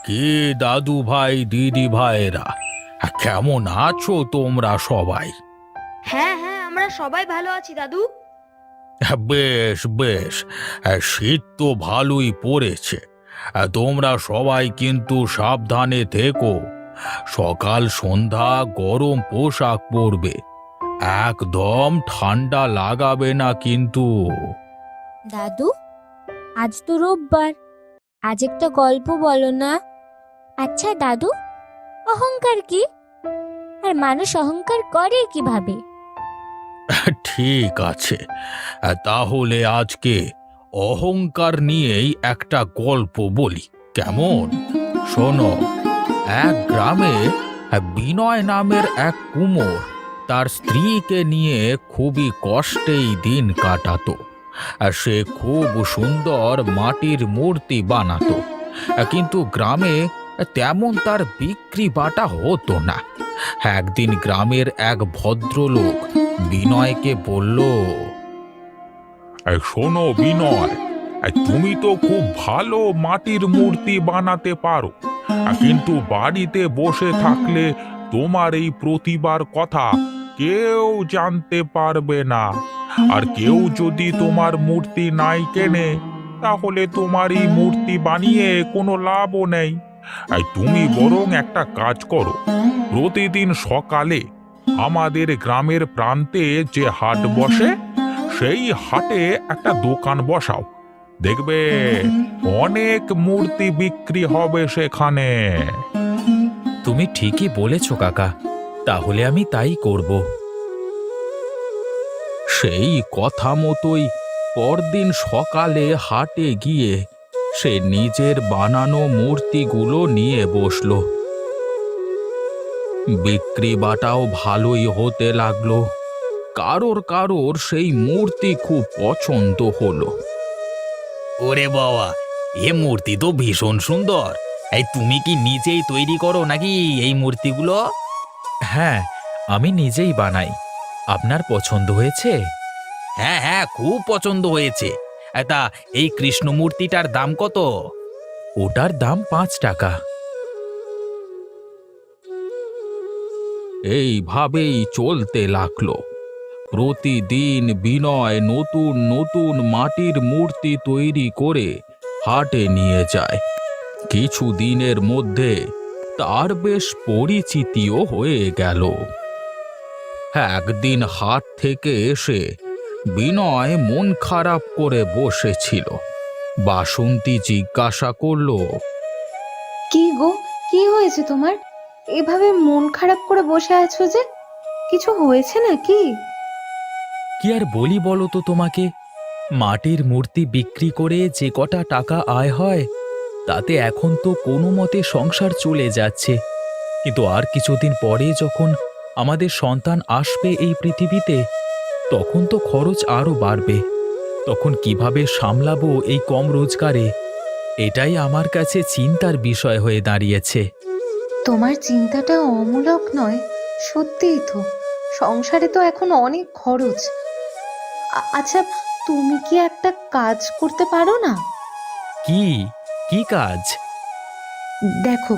কি দাদু ভাই, দিদি ভাইরা, কেমন আছো তোমরা সবাই? হ্যাঁ হ্যাঁ, আমরা সবাই ভালো আছি দাদু। বেশ বেশ। শীত তো ভালোই পড়েছে। তোমরা সবাই কিন্তু সাবধানে থেকো। সকাল সন্ধ্যা গরম পোশাক পরবে, একদম ঠান্ডা লাগাবে না কিন্তু। দাদু, আজ তো রোববার, আজ একটা গল্প বলো না। আচ্ছা দাদু, অহংকার কি? আর মানুষ অহংকার করে কিভাবে? ঠিক আছে, তাহলে আজকে অহংকার নিয়েই একটা গল্প বলি, কেমন? শোনো, এক গ্রামে বিনয় নামের এক কুমোর তার স্ত্রীকে নিয়ে খুবই কষ্টেই দিন কাটাতো। সে খুব সুন্দর মাটির মূর্তি বানাতো, কিন্তু গ্রামে তেমন তার বিক্রি বাটা হতো না। একদিন গ্রামের এক ভদ্রলোক বিনয়কে বলল, শোনো বিনয়, তুমি তো খুব ভালো মাটির মূর্তি বানাতে পারো, কিন্তু বাড়িতে বসে থাকলে তোমার এই প্রতিভার কথা কেউ জানতে পারবে না। আর কেউ যদি তোমার মূর্তি নাই কেনে, তাহলে তোমার এই মূর্তি বানিয়ে কোনো লাভও নেই। তুমি বরং একটা কাজ করো, প্রতিদিন সকালে আমাদের গ্রামের প্রান্তে যে হাট বসে, সেই হাটে একটা দোকান বসাও। দেখবে অনেক মূর্তি বিক্রি হবে সেখানে। তুমি ঠিকই বলেছ কাকা, তাহলে আমি তাই করব। সেই কথা মতোই পরদিন সকালে হাটে গিয়ে সে নিজের বানানো মূর্তিগুলো নিয়ে বসলো। বিক্রি বাটাও ভালোই হতে লাগলো। কারোর কারোর সেই মূর্তি খুব পছন্দ হলো। ওরে বাবা, এ মূর্তি তো ভীষণ সুন্দর। এই তুমি কি নিজেই তৈরি করো নাকি এই মূর্তিগুলো? হ্যাঁ, আমি নিজেই বানাই। আপনার পছন্দ হয়েছে? হ্যাঁ হ্যাঁ, খুব পছন্দ হয়েছে। তা এই কৃষ্ণ মূর্তিটার দাম কত? ওটার দাম 5 টাকা। এইভাবেই চলতে লাগলো। প্রতিদিন বিনয় নতুন নতুন মাটির মূর্তি তৈরি করে হাটে নিয়ে যায়। কিছু দিনের মধ্যে তার বেশ পরিচিতিও হয়ে গেল। একদিন হাট থেকে এসে বিনয় মন খারাপ করে বসেছিল। বাসন্তী জিজ্ঞাসা করল, কি গো, কি হয়েছে তোমার? এভাবে মন খারাপ করে বসে আছো যে, কিছু হয়েছে নাকি? কি আর বলি বলো তো তোমাকে, মাটির মূর্তি বিক্রি করে যে কটা টাকা আয় হয়, তাতে এখন তো কোনো মতে সংসার চলে যাচ্ছে। কিন্তু আর কিছুদিন পরে যখন আমাদের সন্তান আসবে এই পৃথিবীতে, তখন তো খরচ আরও বাড়বে। তখন কিভাবে সামলাবো এই কম রোজগারে, এটাই আমার কাছে চিন্তার বিষয় হয়ে দাঁড়িয়েছে। তোমার চিন্তাটা অমূলক নয়, সত্যিই তো। সংসারে তো এখন অনেক খরচ। আচ্ছা, তুমি কি একটা কাজ করতে পারো না? কি কি কাজ? দেখো,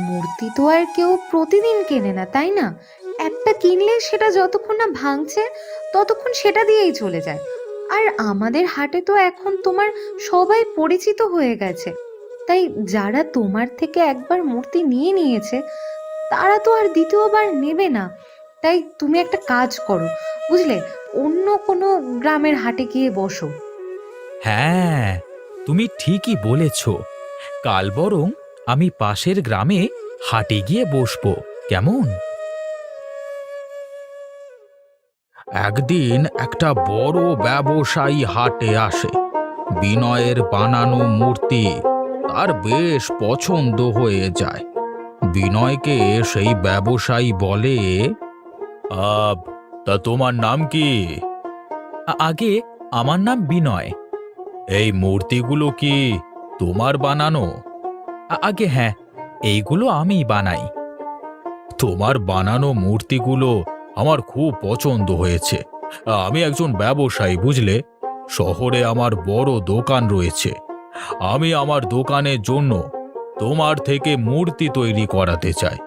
মূর্তি তো আর কেউ প্রতিদিন কেনে না, তাই না? একটা কিনলে সেটা যতক্ষণ না ভাঙছে, ততক্ষণ সেটা দিয়েই চলে যায়। আর আমাদের হাটে তো এখন তোমার সবাই পরিচিত হয়ে গেছে। তাই যারা তোমার থেকে একবার মূর্তি নিয়ে নিয়েছে, তারা তো আর দ্বিতীয়বার নেবে না। তাই তুমি একটা কাজ করো, বুঝলে, অন্য কোনো গ্রামের হাটে গিয়ে বসো। হ্যাঁ, তুমি ঠিকই বলেছ। কাল বরং আমি পাশের গ্রামে হাটে গিয়ে বসবো, কেমন? একদিন একটা বড় ব্যবসায়ী হাটে আসে। বিনয়ের বানানো মূর্তি তার বেশ পছন্দ হয়ে যায়। বিনয়কে সেই ব্যবসায়ী বলে, আব তা তোমার নাম কি? আগে আমার নাম বিনয়। এই মূর্তিগুলো কি তোমার বানানো? আগে হ্যাঁ, এইগুলো আমিই বানাই। তোমার বানানো মূর্তিগুলো আমার খুব পছন্দ হয়েছে। আমি একজন ব্যবসায়ী, বুঝলে, শহরে আমার বড় দোকান রয়েছে। আমি আমার দোকানের জন্য তোমার থেকে মূর্তি তৈরি করাতে চাই।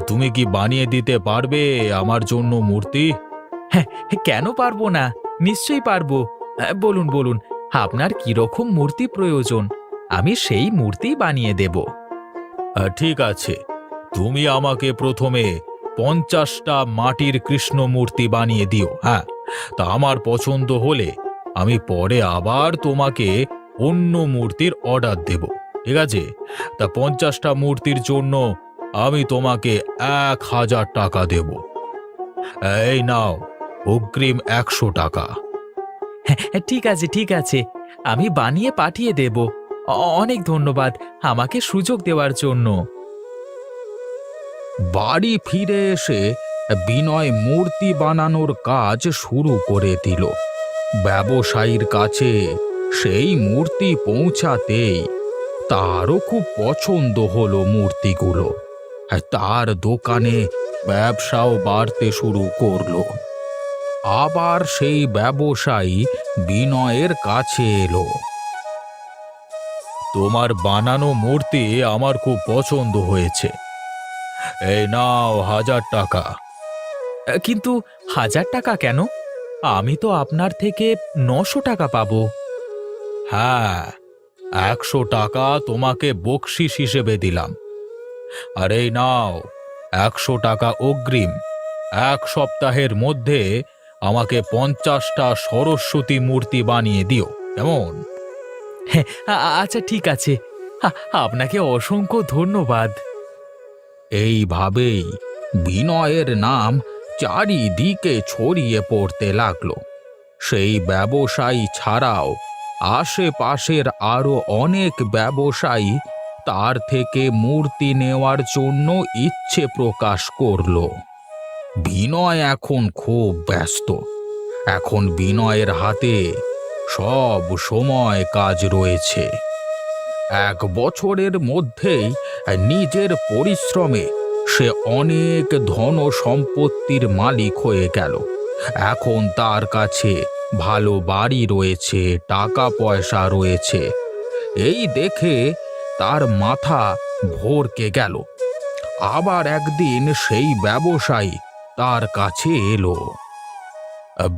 তুমি কি বানিয়ে দিতে পারবে আমার জন্য মূর্তি? হ্যাঁ, কেন পারবো না, নিশ্চয়ই পারবো। বলুন বলুন, আপনার কিরকম মূর্তি প্রয়োজন, আমি সেই মূর্তি বানিয়ে দেব। ঠিক আছে, তুমি আমাকে প্রথমে 50টা মাটির কৃষ্ণ মূর্তি বানিয়ে দিও। হ্যাঁ, তা আমার পছন্দ হলে আমি পরে আবার তোমাকে অন্য মূর্তির অর্ডার দেব। ঠিক আছে? তা 50টা মূর্তির জন্য আমি তোমাকে 1000 টাকা দেব। এই নাও অগ্রিম 100 টাকা। ঠিক আছে ঠিক আছে, আমি বানিয়ে পাঠিয়ে দেব। অনেক ধন্যবাদ আমাকে সুযোগ দেওয়ার জন্য। বাড়ি ফিরে এসে বিনয় মূর্তি বানানোর কাজ শুরু করে দিল। ব্যবসায়ীর কাছে সেই মূর্তি পৌঁছাতেই তারও খুব পছন্দ হলো মূর্তিগুলো। তার দোকানে ব্যবসাও বাড়তে শুরু করলো। আবার সেই ব্যবসায়ী বিনয়ের কাছে এলো। তোমার বানানো মূর্তি আমার খুব পছন্দ হয়েছে, এই নাও 1000 টাকা। কিন্তু 1000 টাকা কেন? আমি তো আপনার থেকে 900 টাকা পাবো। হ্যাঁ, 100 টাকা তোমাকে বকশিশ হিসেবে দিলাম। আর এই নাও 100 টাকা অগ্রিম। 1 সপ্তাহের মধ্যে আমাকে 50টা সরস্বতী মূর্তি বানিয়ে দিও, কেমন? হ্যাঁ, আচ্ছা ঠিক আছে, আপনাকে অসংখ্য ধন্যবাদ। এইভাবেই বিনয়ের নাম চারিদিকে ছড়িয়ে পড়তে লাগলো। সেই ব্যবসায়ী ছাড়াও আশেপাশের আরো অনেক ব্যবসায়ী তার থেকে মূর্তি নেওয়ার জন্য ইচ্ছে প্রকাশ করলো। বিনয় এখন খুব ব্যস্ত। এখন বিনয়ের হাতে সব সময় কাজ রয়েছে। 1 বছরের মধ্যেই নিজের পরিশ্রমে সে অনেক ধন সম্পত্তির মালিক হয়ে গেল। এখন তার কাছে ভালো বাড়ি রয়েছে, টাকা পয়সা রয়েছে। এই দেখে তার মাথা ভরকে গেল। আবার একদিন সেই ব্যবসায়ী তার কাছে এলো।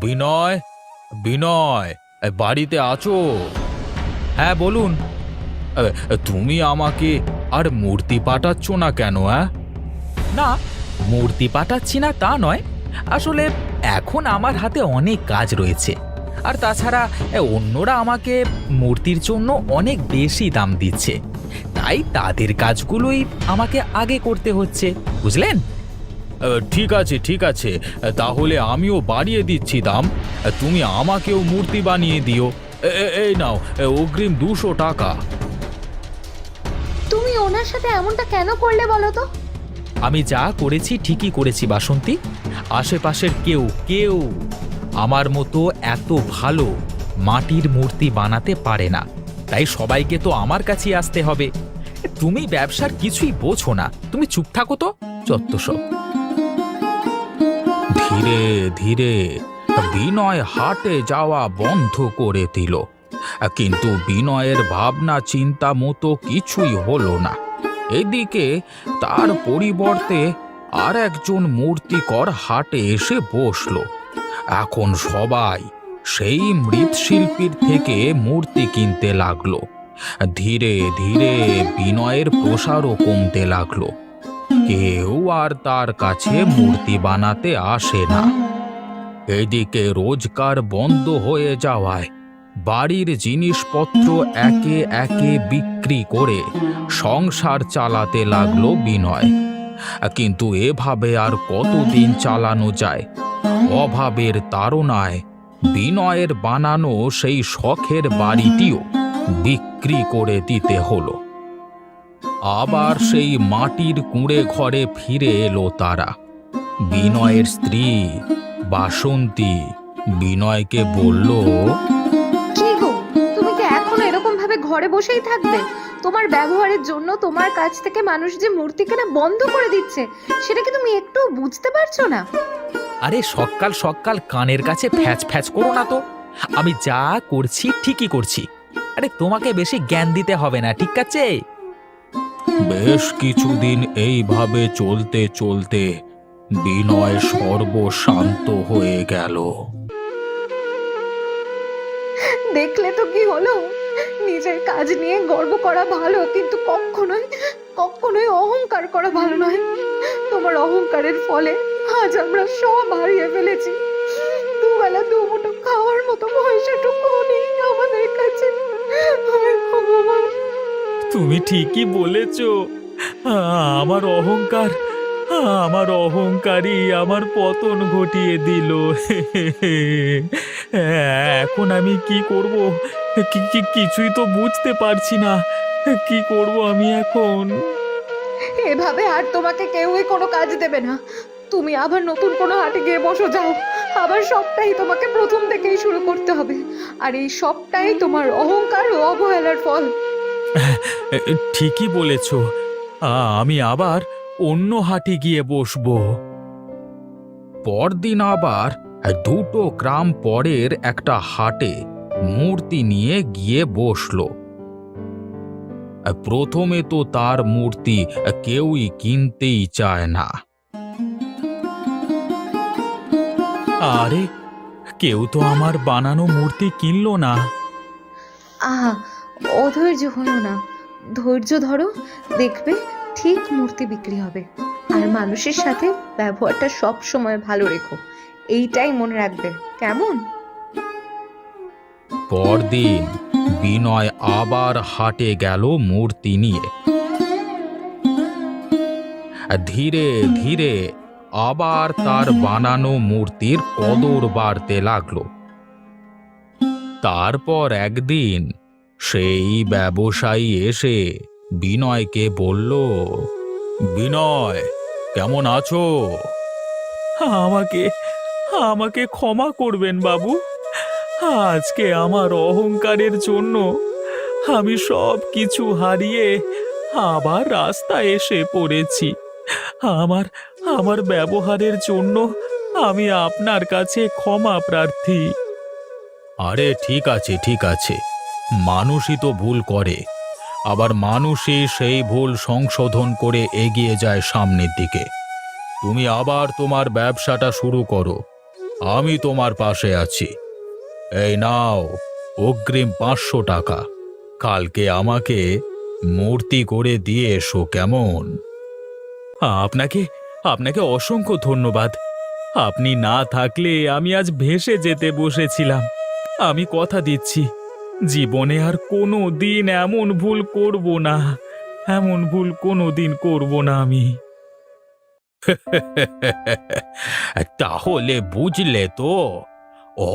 বিনয়, বিনয়, বাড়িতে আছো? হ্যাঁ বলুন। তুমি আমাকে আর মূর্তি পাঠাচ্ছ না কেন? না, মূর্তি পাঠাচ্ছি না তা নয়, আসলে এখন আমার হাতে অনেক কাজ রয়েছে। আর তাছাড়া অন্যরা আমাকে মূর্তির জন্য অনেক বেশি দাম দিচ্ছে, তাই তাদের কাজগুলোই আমাকে আগে করতে হচ্ছে, বুঝলেন? ঠিক আছে ঠিক আছে, তাহলে আমিও বাড়িয়ে দিচ্ছি দাম। তুমি আমাকেও মূর্তি বানিয়ে দিও। এই নাও অগ্রিম 200 টাকা। তুমি ওনার সাথে এমনটা কেন করলে বলো তো? আমি যা করেছি ঠিকই করেছি বাসন্তী। আশেপাশের কেউ কেউ আমার মতো এত ভালো মাটির মূর্তি বানাতে পারে না, তাই সবাইকে তো আমার কাছেই আসতে হবে। তুমি ব্যবসার কিছুই বোঝো না, তুমি চুপ থাকো তো, যত সব। ধীরে ধীরে বিনয় হাটে যাওয়া বন্ধ করে দিল, কিন্তু বিনয়ের ভাবনা চিন্তা মতো কিছুই হলো না। এদিকে তার পরিবর্তে আর একজন মূর্তিকর হাটে এসে বসলো। এখন সবাই সেই মৃৎশিল্পীর থেকে মূর্তি কিনতে লাগলো। ধীরে ধীরে বিনয়ের প্রসারও কমতে লাগলো। কেউ আর তার কাছে মূর্তি বানাতে আসে না। এদিকে রোজগার বন্ধ হয়ে যাওয়ায় বাড়ির জিনিসপত্র একে একে বিক্রি করে সংসার চালাতে লাগলো বিনয়। কিন্তু এভাবে আর কতদিন চালানো যায়? অভাবের তাড়নায় বিনয়ের বানানো সেই শখের বাড়িটিও বিক্রি করে দিতে হলো। আবার সেই মাটির কুঁড়ে ঘরে ফিরে এলো তারা। বিনয়ের স্ত্রী বাসন্তী বিনয়কে বলল, কি গো, তুমি কি এখন এরকম ভাবে ঘরে বসেই থাকবে? তোমার ব্যবহারের জন্য তোমার কাছ থেকে মানুষ যে মূর্তি কেনা বন্ধ করে দিচ্ছে, সেটা কি তুমি একটু বুঝতে পারছো না? আরে সকাল সকাল কানের কাছে ফ্যাচ ফ্যাচ করো না তো। আমি যা করছি ঠিকই করছি। আরে তোমাকে বেশি জ্ঞান দিতে হবে না, ঠিক আছে? বেশ কিছুদিন এইভাবে চলতে চলতে বিনয় সর্বশান্ত হয়ে গেল। দেখলে তো কি হলো, নিজের কাজ নিয়ে গর্ব করা ভালো, কিন্তু কখনোই কখনোই অহংকার করা ভালো নয়। তোমার অহংকারের ফলে আজ আমরা সব হারিয়ে ফেলেছি। দুবেলা দুমুঠো খাওয়ার মতো পয়সাটুকু নেই আমাদের কাছে। হায় ভগবান! তুমি ঠিকই বলেছ। আমার অহংকার, আমার অহংকারই আমার পতন ঘটিয়ে দিল। এখন আমি কি করব? কিছুই তো বুঝতে পারছি না। কি করব আমি এখন? এভাবে আর তোমাকে কেউই কোনো কাজ দেবে না। তুমি আবার নতুন কোনো হাটে গিয়ে বসো, যাও। আবার সবটাই তোমাকে প্রথম থেকেই শুরু করতে হবে। আর এই সবটাই তোমার অহংকার ও অবহেলার ফল। ঠিকই বলেছ। আমি আবার অন্য হাটে গিয়ে বসবো। পরদিন আবার 2 গ্রাম পরের একটা হাটে মূর্তি নিয়ে গিয়ে বসলো। প্রথমে তো তার মূর্তি কেউই কিনতেই চায় না। আরে, কেউ তো আমার বানানো মূর্তি কিনলো না। আহা, অধৈর্য হইও না, ধৈর্য ধরো, দেখবে ঠিক মূর্তি বিক্রি হবে। আর মানুষের সাথে ব্যবহারটা সব সময় ভালো রেখো, এইটাই মনে রাখবে, কেমন? পরদিন বিনয় আবার হাটে গেল মূর্তি নিয়ে। ধীরে ধীরে আবার তার বানানো মূর্তির কদর বাড়তে লাগলো। তারপর একদিন সেই ব্যবসায়ী এসে বিনয়কে বলল, বিনয়, কেমন আছো? আমাকে আমাকে ক্ষমা করবেন বাবু। আজকে আমার অহংকারের জন্য আমি সব কিছু হারিয়ে আবার রাস্তায় এসে পড়েছি। আমার আমার ব্যবহারের জন্য আমি আপনার কাছে ক্ষমা প্রার্থী। আরে ঠিক আছে, ঠিক আছে। মানুষই তো ভুল করে, আবার মানুষই সেই ভুল সংশোধন করে এগিয়ে যায় সামনের দিকে। তুমি আবার তোমার ব্যবসাটা শুরু করো, আমি তোমার পাশে আছি। এই নাও অগ্রিম 500 টাকা। কালকে আমাকে মূর্তি করে দিয়ে এসো, কেমন? আপনাকে আপনাকে অসংখ্য ধন্যবাদ। আপনি না থাকলে আমি আজ ভেসে যেতে বসেছিলাম। আমি কথা দিচ্ছি, জীবনে আর কোনো দিন এমন ভুল করব না। এমন ভুল কোনো দিন করব না আমি। তাহলে বুঝলে তো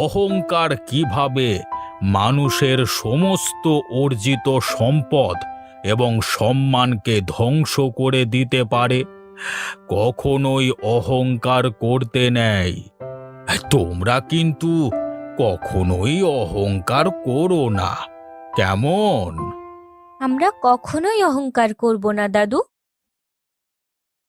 অহংকার কিভাবে মানুষের সমস্ত অর্জিত সম্পদ এবং সম্মানকে ধ্বংস করে দিতে পারে। কখনোই অহংকার করতে নেই। তোমরা কিন্তু কখনোই অহংকার করো না, কেমন? আমরা কখনোই অহংকার করব না দাদু।